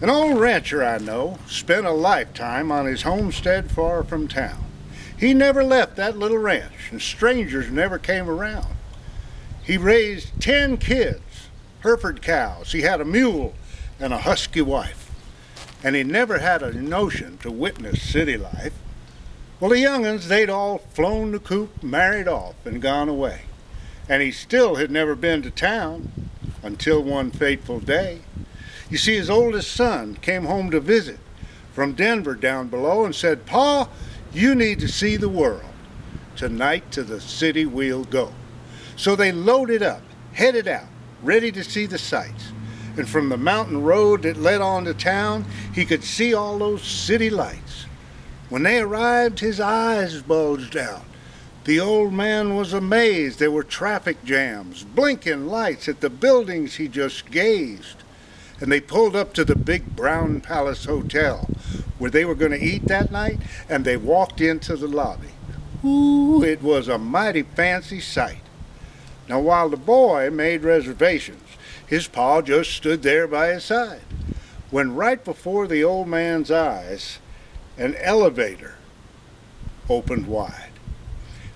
An old rancher I know spent a lifetime on his homestead far from town. He never left that little ranch, and strangers never came around. He raised 10 kids, Hereford cows. He had a mule and a husky wife. And he never had a notion to witness city life. Well, the young'uns, they'd all flown the coop, married off, and gone away. And he still had never been to town until one fateful day. You see, his oldest son came home to visit from Denver down below and said, "Pa, you need to see the world. Tonight to the city we'll go." So they loaded up, headed out, ready to see the sights. And from the mountain road that led on to town, he could see all those city lights. When they arrived, his eyes bulged out. The old man was amazed. There were traffic jams, blinking lights at the buildings he just gazed. And they pulled up to the big Brown Palace Hotel where they were going to eat that night, and they walked into the lobby. Ooh, it was a mighty fancy sight. Now, while the boy made reservations, his pa just stood there by his side, when right before the old man's eyes, an elevator opened wide.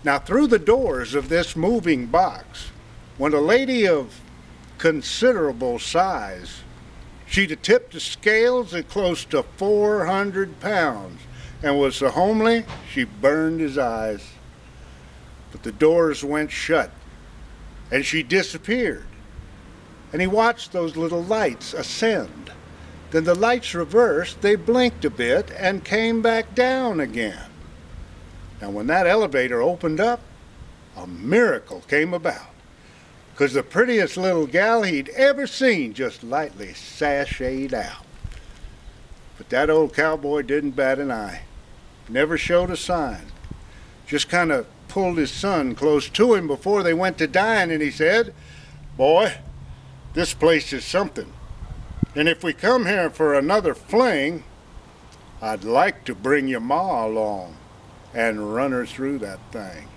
Now, through the doors of this moving box went a lady of considerable size. She'd have tipped the scales at close to 400 pounds and was so homely she burned his eyes. But the doors went shut and she disappeared. And he watched those little lights ascend. Then the lights reversed, they blinked a bit and came back down again. Now when that elevator opened up, a miracle came about. 'Cause the prettiest little gal he'd ever seen just lightly sashayed out. But that old cowboy didn't bat an eye, never showed a sign, just kind of pulled his son close to him before they went to dine, and he said, "Boy, this place is something, and if we come here for another fling, I'd like to bring your ma along and run her through that thing."